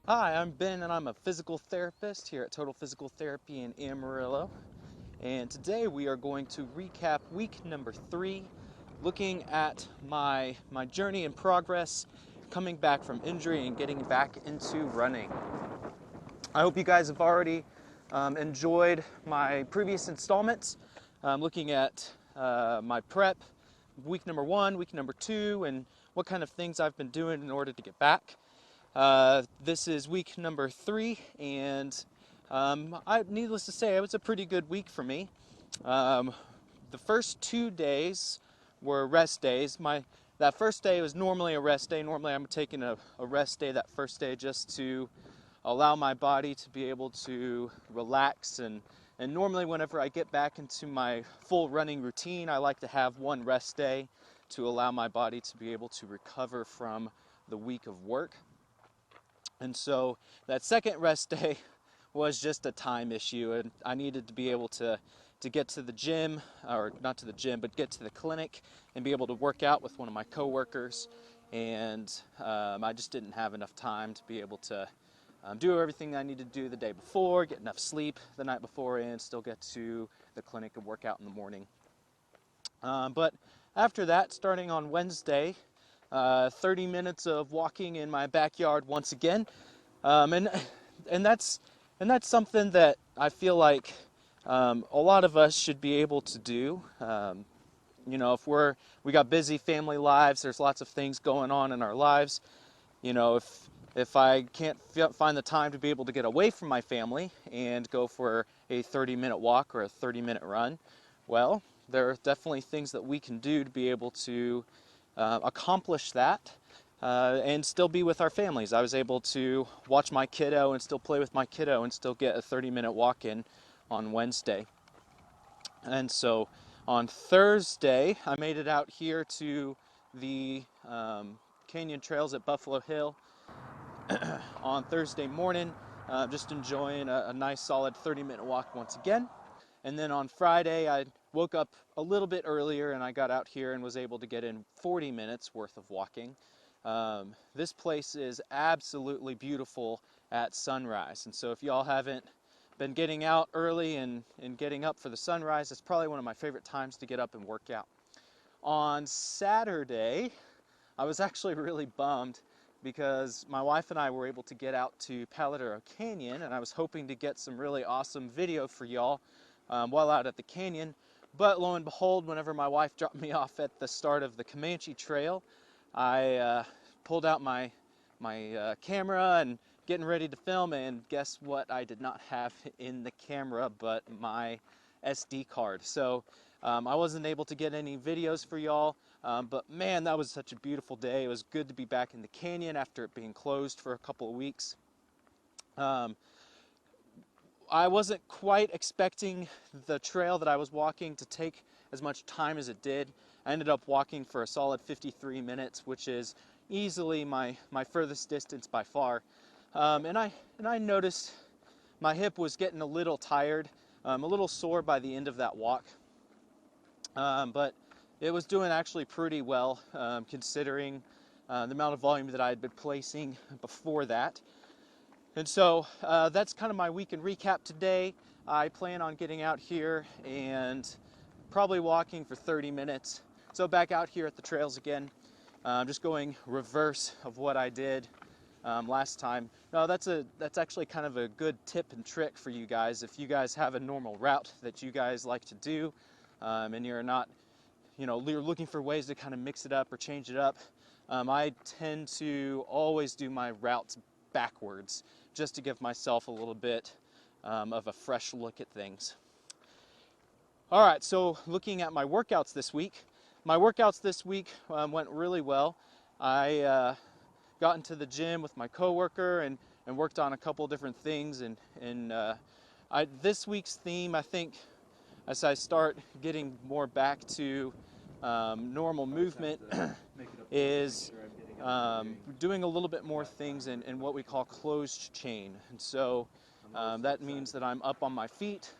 Hi, I'm Ben and I'm a physical therapist here at Total Physical Therapy in Amarillo. And today we are going to recap week number 3, looking at my journey and progress coming back from injury and getting back into running. I hope you guys have already enjoyed my previous installments, looking at my prep, week number 1, week number 2, and what kind of things I've been doing in order to get back. This is week number 3, and needless to say, it was a pretty good week for me. The first 2 days were rest days. That first day was normally a rest day. Normally I'm taking a rest day that first day just to allow my body to be able to relax, and normally whenever I get back into my full running routine, I like to have one rest day to allow my body to be able to recover from the week of work. And so that second rest day was just a time issue, and I needed to be able to get to the gym, or not to the gym, but get to the clinic and be able to work out with one of my coworkers. And I just didn't have enough time to be able to do everything I needed to do the day before, get enough sleep the night before, and still get to the clinic and work out in the morning. But after that, starting on Wednesday, 30 minutes of walking in my backyard once again, and that's something that I feel like a lot of us should be able to do. If we got busy family lives, there's lots of things going on in our lives. If I can't find the time to be able to get away from my family and go for a 30-minute walk or a 30-minute run, well, there are definitely things that we can do to be able to accomplish that and still be with our families. I was able to watch my kiddo and still play with my kiddo and still get a 30-minute walk in on Wednesday. And so on Thursday, I made it out here to the canyon trails at Buffalo Hill on Thursday morning, just enjoying a nice solid 30-minute walk once again. And then on Friday, I woke up a little bit earlier and I got out here and was able to get in 40 minutes worth of walking. This place is absolutely beautiful at sunrise. And so if y'all haven't been getting out early and getting up for the sunrise, it's probably one of my favorite times to get up and work out. On Saturday, I was actually really bummed because my wife and I were able to get out to Paladero Canyon, and I was hoping to get some really awesome video for y'all while out at the canyon. But lo and behold, whenever my wife dropped me off at the start of the Comanche Trail, I pulled out my camera and getting ready to film, and guess what I did not have in the camera but my SD card. So I wasn't able to get any videos for y'all, but man, that was such a beautiful day. It was good to be back in the canyon after it being closed for a couple of weeks. I wasn't quite expecting the trail that I was walking to take as much time as it did. I ended up walking for a solid 53 minutes, which is easily my furthest distance by far. And I noticed my hip was getting a little tired, a little sore by the end of that walk. But it was doing actually pretty well, considering the amount of volume that I had been placing before that. And so that's kind of my weekend recap today. I plan on getting out here and probably walking for 30 minutes. So back out here at the trails again, just going reverse of what I did last time. No, that's actually kind of a good tip and trick for you guys. If you guys have a normal route that you guys like to do, and you're not, you're looking for ways to kind of mix it up or change it up, I tend to always do my routes backwards, just to give myself a little bit of a fresh look at things. All right, so looking at my workouts this week. My workouts this week went really well. I got into the gym with my coworker and worked on a couple different things. And this week's theme, I think, as I start getting more back to normal movement, is doing a little bit more things in what we call closed chain. And so that means that I'm up on my feet,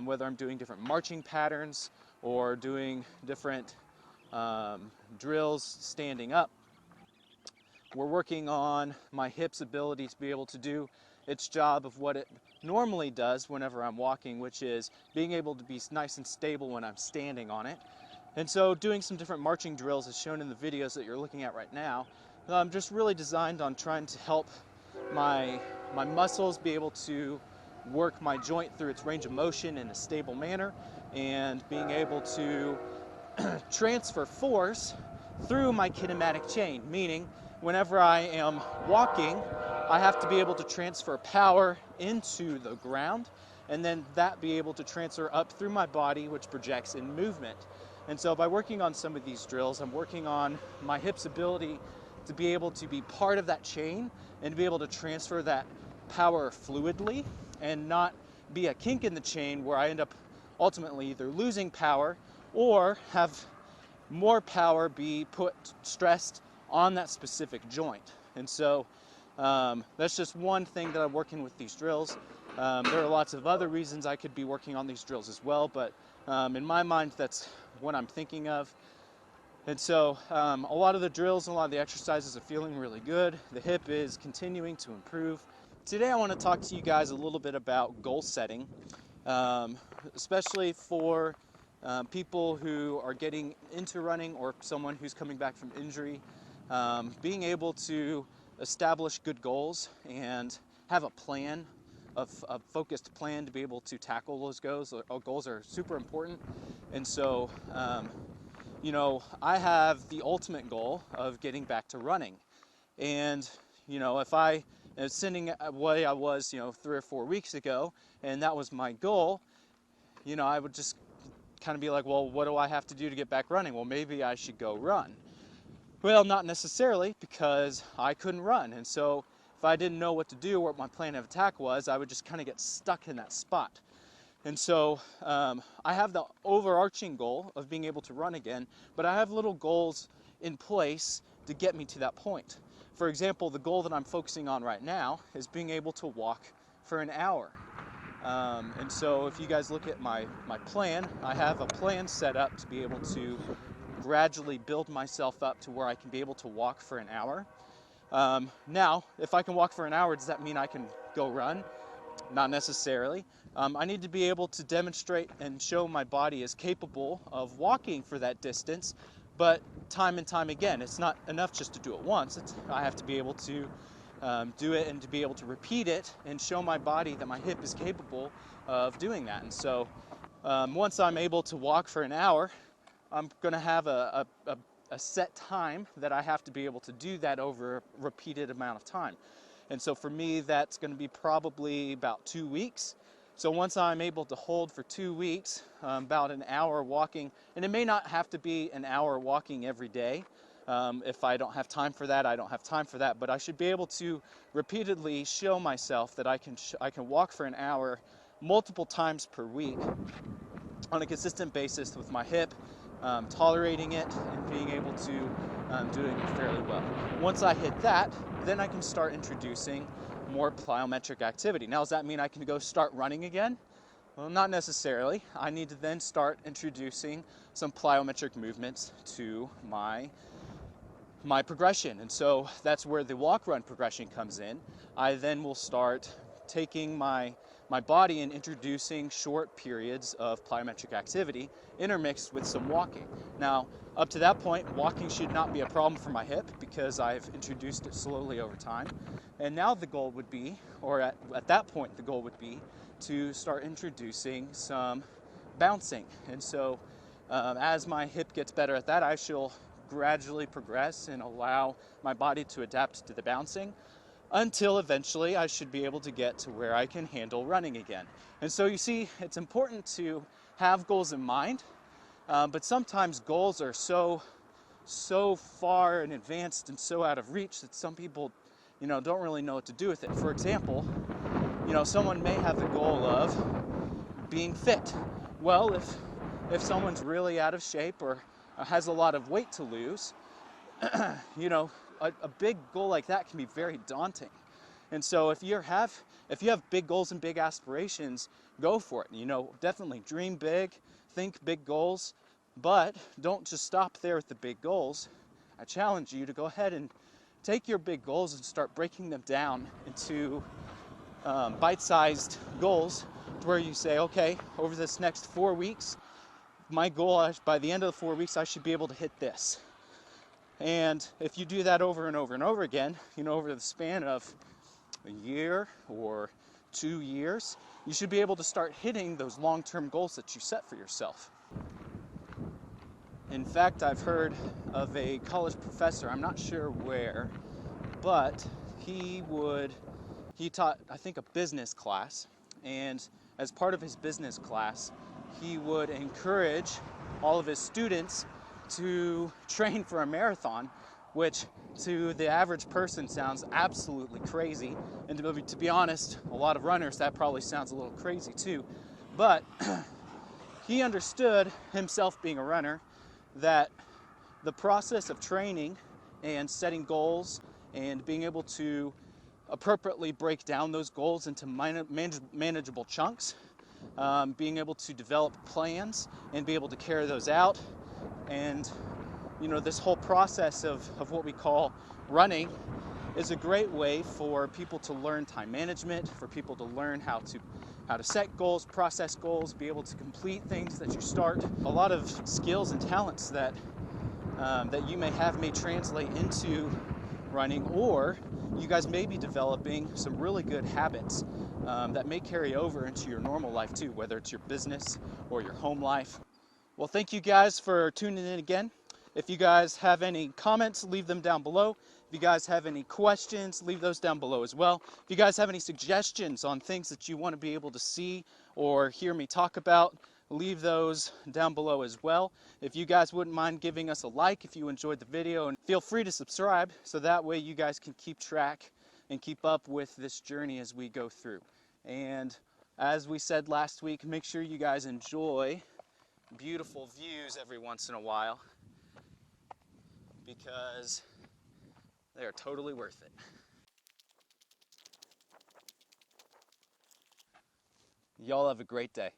whether I'm doing different marching patterns or doing different drills standing up. we're working on my hip's ability to be able to do its job of what it normally does whenever I'm walking, which is being able to be nice and stable when I'm standing on it. And so doing some different marching drills as shown in the videos that you're looking at right now, just really designed on trying to help my muscles be able to work my joint through its range of motion in a stable manner, and being able to transfer force through my kinematic chain, meaning whenever I am walking, I have to be able to transfer power into the ground, and then that be able to transfer up through my body, which projects in movement. And so by working on some of these drills, I'm working on my hip's ability to be able to be part of that chain and to be able to transfer that power fluidly and not be a kink in the chain where I end up ultimately either losing power or have more power be stressed on that specific joint. And so that's just one thing that I'm working with these drills. There are lots of other reasons I could be working on these drills as well, but in my mind, that's what I'm thinking of. And so a lot of the drills and a lot of the exercises are feeling really good. The hip is continuing to improve. Today I want to talk to you guys a little bit about goal setting, especially for people who are getting into running or someone who's coming back from injury. Being able to establish good goals and have a plan, a focused plan to be able to tackle those goals. Goals are super important. And so, you know, I have the ultimate goal of getting back to running. And, you know, if I am sitting the way I was, 3 or 4 weeks ago, and that was my goal, I would just kind of be like, well, what do I have to do to get back running? Well, maybe I should go run. Well, not necessarily, because I couldn't run. And so if I didn't know what to do or what my plan of attack was, I would just kind of get stuck in that spot. And so I have the overarching goal of being able to run again, but I have little goals in place to get me to that point. For example, the goal that I'm focusing on right now is being able to walk for an hour. And so if you guys look at my plan, I have a plan set up to be able to gradually build myself up to where I can be able to walk for an hour. Now, if I can walk for an hour, does that mean I can go run? Not necessarily. I need to be able to demonstrate and show my body is capable of walking for that distance, but time and time again. It's not enough just to do it once. I have to be able to do it and to be able to repeat it and show my body that my hip is capable of doing that. And so once I'm able to walk for an hour, I'm going to have a set time that I have to be able to do that over a repeated amount of time. And so for me, that's going to be probably about 2 weeks. So once I'm able to hold for 2 weeks, about an hour walking, and it may not have to be an hour walking every day. If I don't have time for that, I don't have time for that. But I should be able to repeatedly show myself that I can walk for an hour multiple times per week on a consistent basis with my hip, tolerating it and being able to doing it fairly well. Once I hit that, then I can start introducing more plyometric activity. Now, does that mean I can go start running again? Well, not necessarily. I need to then start introducing some plyometric movements to my progression. And so that's where the walk-run progression comes in. I then will start taking my body and introducing short periods of plyometric activity intermixed with some walking. Now, up to that point, walking should not be a problem for my hip because I've introduced it slowly over time. And now the goal would be, or at that point, the goal would be to start introducing some bouncing. And so as my hip gets better at that, I shall gradually progress and allow my body to adapt to the bouncing until eventually I should be able to get to where I can handle running again. And so you see, it's important to have goals in mind, but sometimes goals are so far and advanced and so out of reach that some people, don't really know what to do with it. For example, someone may have the goal of being fit. Well, if someone's really out of shape or has a lot of weight to lose, a big goal like that can be very daunting. And so if you have big goals and big aspirations, go for it. Definitely dream big, think big goals, but don't just stop there with the big goals. I challenge you to go ahead and take your big goals and start breaking them down into bite-sized goals, to where you say, okay, over this next 4 weeks, my goal by the end of the 4 weeks, I should be able to hit this. And if you do that over and over and over again, over the span of a year or 2 years, you should be able to start hitting those long-term goals that you set for yourself. In fact, I've heard of a college professor, I'm not sure where, but he taught, I think, a business class, and as part of his business class, he would encourage all of his students to train for a marathon, which to the average person sounds absolutely crazy. And to be honest, a lot of runners, that probably sounds a little crazy too. But he understood, himself being a runner, that the process of training and setting goals and being able to appropriately break down those goals into manageable chunks, being able to develop plans and be able to carry those out, and this whole process of what we call running is a great way for people to learn time management, for people to learn how to set goals, process goals, be able to complete things that you start. A lot of skills and talents that you may translate into running, or you guys may be developing some really good habits that may carry over into your normal life too, whether it's your business or your home life. Well, thank you guys for tuning in again. If you guys have any comments, leave them down below. If you guys have any questions, leave those down below as well. If you guys have any suggestions on things that you want to be able to see or hear me talk about, leave those down below as well. If you guys wouldn't mind giving us a like if you enjoyed the video, and feel free to subscribe so that way you guys can keep track and keep up with this journey as we go through. And as we said last week, make sure you guys enjoy beautiful views every once in a while, because they are totally worth it. Y'all have a great day.